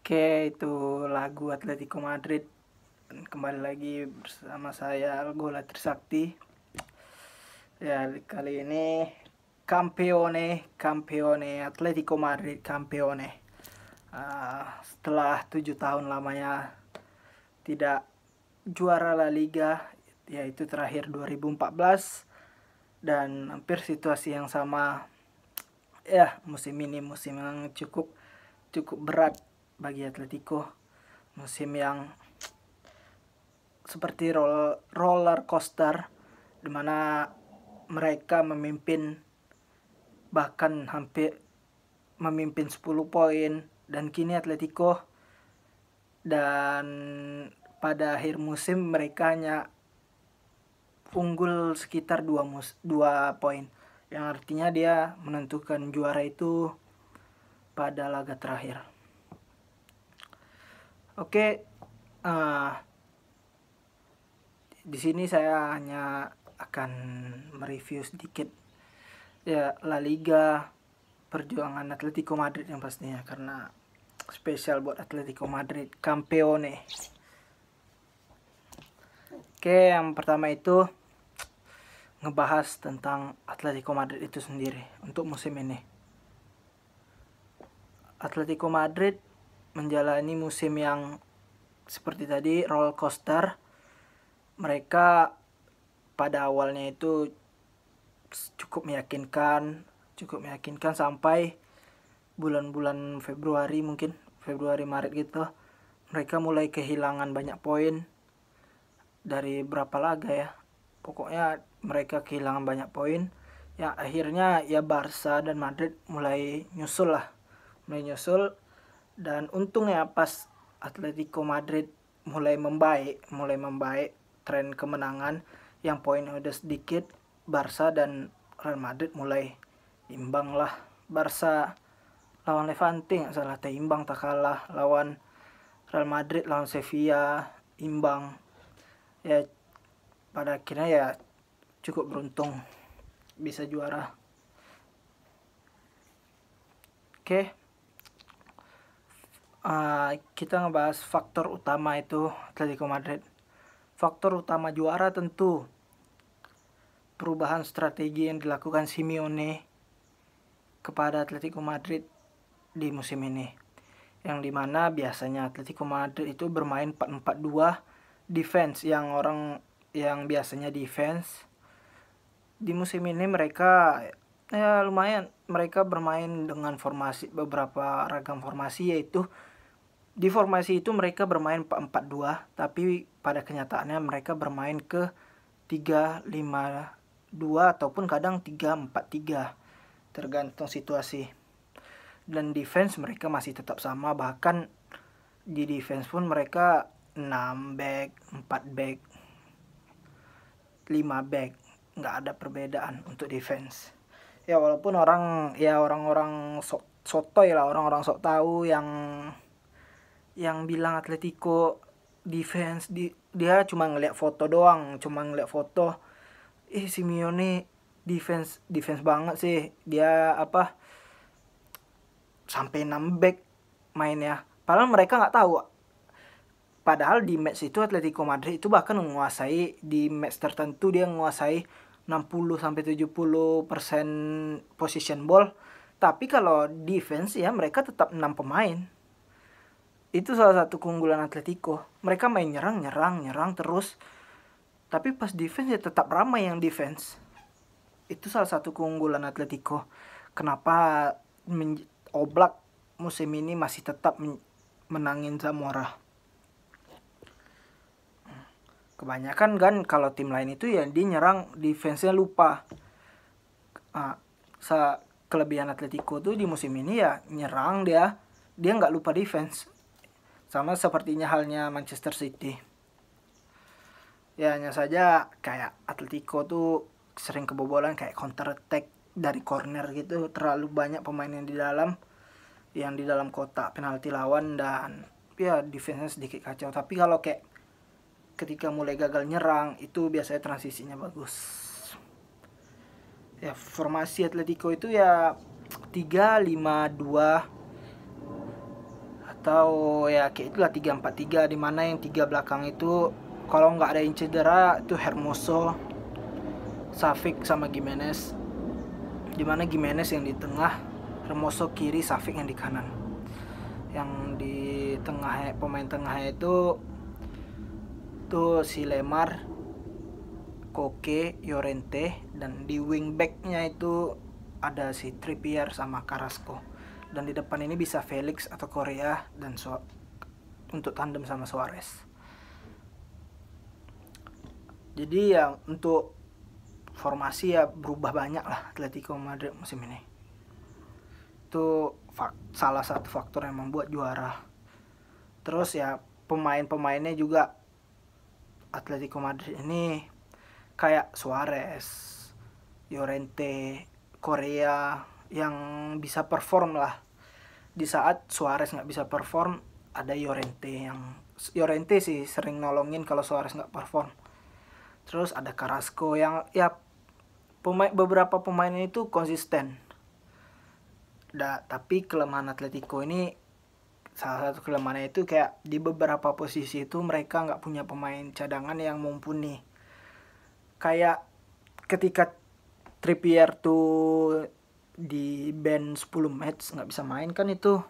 Oke, itu lagu Atletico Madrid. Dan kembali lagi bersama saya Algola Trisakti. Ya, kali ini Campione Atletico Madrid Campione. Setelah 7 tahun lamanya tidak juara La Liga, yaitu terakhir 2014, dan hampir situasi yang sama. Ya, musim ini musim yang cukup berat bagi Atletico. Musim yang seperti roller coaster, dimana mereka memimpin, bahkan hampir memimpin 10 poin, dan kini Atletico, dan pada akhir musim mereka hanya unggul sekitar 2 poin, yang artinya dia menentukan juara itu pada laga terakhir. Oke, di sini saya hanya akan mereview sedikit ya La Liga, perjuangan Atletico Madrid yang pastinya, karena spesial buat Atletico Madrid Campione. Oke, yang pertama itu ngebahas tentang Atletico Madrid itu sendiri untuk musim ini. Atletico Madrid menjalani musim yang seperti tadi, roller coaster. Mereka pada awalnya itu cukup meyakinkan sampai bulan-bulan Februari Maret gitu, mereka mulai kehilangan banyak poin dari berapa laga ya. Pokoknya mereka kehilangan banyak poin. Ya akhirnya ya Barca dan Madrid mulai nyusul. Dan untungnya pas Atletico Madrid mulai membaik tren kemenangan, yang poinnya udah sedikit, Barca dan Real Madrid mulai imbang lah. Barca lawan Levante nggak salah imbang, tak kalah. Lawan Real Madrid, lawan Sevilla imbang. Ya pada akhirnya ya cukup beruntung bisa juara. Oke, kita ngebahas faktor utama itu Atletico Madrid. Faktor utama juara tentu perubahan strategi yang dilakukan Simeone kepada Atletico Madrid di musim ini, yang dimana biasanya Atletico Madrid itu bermain 4-4-2 defense, yang biasanya defense. Di musim ini mereka ya lumayan, mereka bermain dengan beberapa ragam formasi, yaitu di formasi itu mereka bermain 4-4-2, tapi pada kenyataannya mereka bermain ke 3-5-2 ataupun kadang 3-4-3, tergantung situasi. Dan defense mereka masih tetap sama, bahkan di defense pun mereka 6 back, 4 back, 5 back, nggak ada perbedaan untuk defense. Ya walaupun orang-orang sotoy lah, orang-orang sok tahu yang bilang Atletico defense, dia cuma ngeliat foto doang, Simeone defense banget sih, dia sampai 6 back mainnya. Padahal mereka nggak tahu. Padahal di match itu Atletico Madrid itu bahkan menguasai, di match tertentu dia menguasai 60-70% possession ball. Tapi kalau defense ya mereka tetap 6 pemain. Itu salah satu keunggulan Atletico. Mereka main nyerang terus, tapi pas defense ya tetap ramai yang defense. Itu salah satu keunggulan Atletico. Kenapa Oblak musim ini masih tetap menangin Zamora. Kebanyakan kan kalau tim lain itu ya dia nyerang, defense-nya lupa. Kelebihan Atletico tuh di musim ini ya nyerang, dia nggak lupa defense. Sama sepertinya halnya Manchester City. Ya hanya saja kayak Atletico tuh sering kebobolan, kayak counter attack dari corner gitu, terlalu banyak pemain yang di dalam kotak penalti lawan, dan ya defense sedikit kacau. Tapi kalau kayak ketika mulai gagal nyerang, itu biasanya transisinya bagus. Ya formasi Atletico itu ya 3-5-2 atau ya kayak itulah 3-4-3, di mana yang 3 belakang itu kalau nggak ada yang cedera itu Hermoso, Savic sama Gimenez, di mana Gimenez yang di tengah, Hermoso kiri, Savic yang di kanan. Yang di tengah, pemain tengahnya itu tuh si Lemar, Koke, Llorente, dan di wingbacknya itu ada si Trippier sama Carrasco. Dan di depan ini bisa Felix atau Korea dan untuk tandem sama Suarez. Jadi ya untuk formasi ya berubah banyak lah Atletico Madrid musim ini. Itu salah satu faktor yang membuat juara. Terus ya pemain-pemainnya juga Atletico Madrid ini kayak Suarez, Llorente, Korea yang bisa perform lah. Di saat Suarez nggak bisa perform, ada Llorente sih sering nolongin kalau Suarez nggak perform. Terus ada Carrasco yang ya beberapa pemainnya itu konsisten. Tapi kelemahan Atletico ini, salah satu kelemahannya itu kayak di beberapa posisi itu mereka nggak punya pemain cadangan yang mumpuni. Kayak ketika Trippier tuh di band 10 match nggak bisa main kan, itu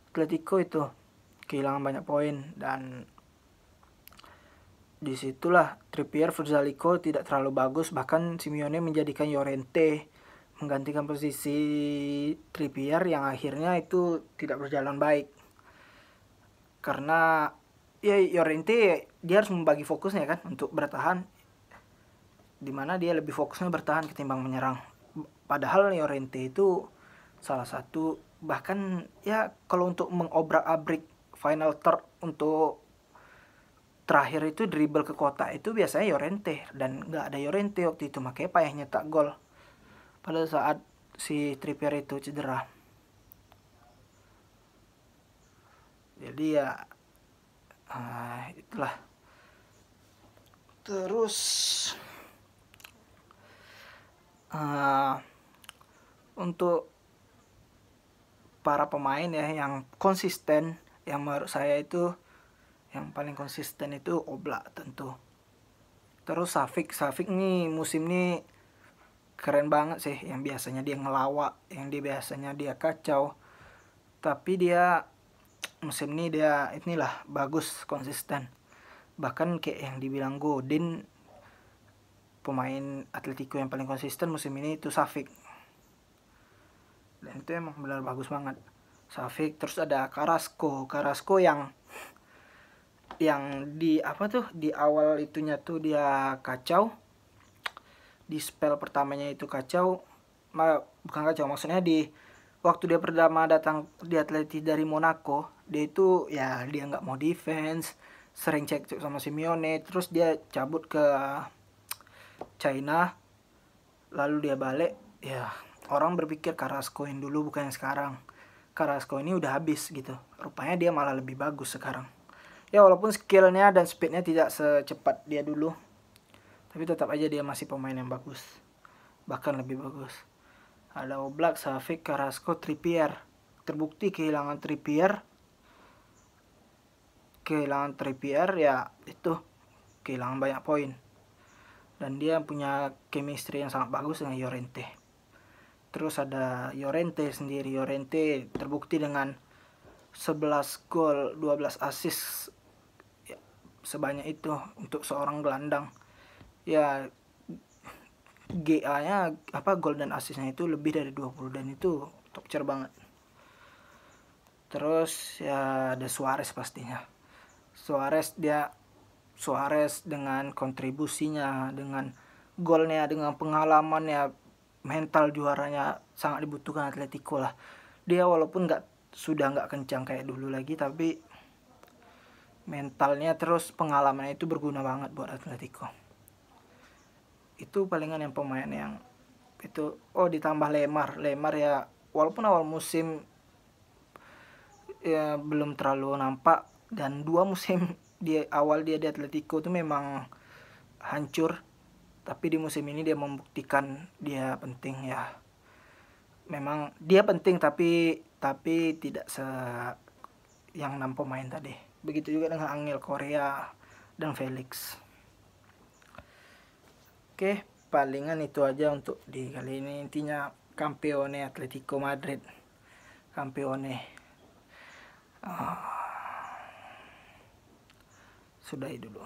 Atletico itu kehilangan banyak poin. Dan disitulah Trippier Verzalico tidak terlalu bagus, bahkan Simeone menjadikan Llorente menggantikan posisi Trippier yang akhirnya itu tidak berjalan baik. Karena ya Llorente dia harus membagi fokusnya kan untuk bertahan, dimana dia lebih fokusnya bertahan ketimbang menyerang. Padahal Llorente itu salah satu, bahkan ya kalau untuk mengobrak-abrik final third untuk terakhir itu dribble ke kotak itu biasanya Llorente, dan nggak ada Llorente waktu itu, makanya payah nyetak gol pada saat si Trippier itu cedera. Jadi ya itulah. Terus untuk para pemain ya yang konsisten, yang menurut saya itu yang paling konsisten itu Oblak tentu. Terus Savic nih musim ini keren banget sih, yang biasanya dia ngelawak, yang biasanya dia kacau, tapi dia musim ini dia inilah bagus, konsisten. Bahkan kayak yang dibilang Godin, pemain Atletico yang paling konsisten musim ini itu Savic. Dan itu emang benar bagus banget Savic. Terus ada Carrasco yang di di awal itunya tuh dia kacau, di spell pertamanya itu kacau, bukan kacau, maksudnya di waktu dia pertama datang di Atleti dari Monaco, dia itu ya dia nggak mau defense, sering cekcok sama Simeone, terus dia cabut ke China, lalu dia balik. Ya orang berpikir Carrasco yang dulu bukan yang sekarang, Carrasco ini udah habis gitu, rupanya dia malah lebih bagus sekarang. Ya walaupun skillnya dan speednya tidak secepat dia dulu, tapi tetap aja dia masih pemain yang bagus, bahkan lebih bagus. Ada Oblak, Savic, Carrasco, Trippier. Terbukti kehilangan Trippier ya itu kehilangan banyak poin. Dan dia punya chemistry yang sangat bagus dengan Llorente. Terus ada Llorente sendiri. Llorente terbukti dengan 11 gol, 12 assist ya, sebanyak itu untuk seorang gelandang. Ya GA-nya gol dan assist-nya itu lebih dari 20, dan itu top tier banget. Terus ya ada Suarez pastinya. Suarez dengan kontribusinya, dengan golnya, dengan pengalamannya, mental juaranya sangat dibutuhkan Atletico lah. Dia walaupun sudah nggak kencang kayak dulu lagi, tapi mentalnya terus pengalamannya itu berguna banget buat Atletico. Itu palingan yang pemain yang itu. Ditambah Lemar ya, walaupun awal musim ya belum terlalu nampak, dan 2 musim di Atletico itu memang hancur, tapi di musim ini dia membuktikan dia penting ya. Memang dia penting, tapi tidak yang 6 pemain tadi. Begitu juga dengan Angel Korea dan Felix. Oke, palingan itu aja untuk di kali ini. Intinya Campione Atletico Madrid. Campione. Sudahi dulu.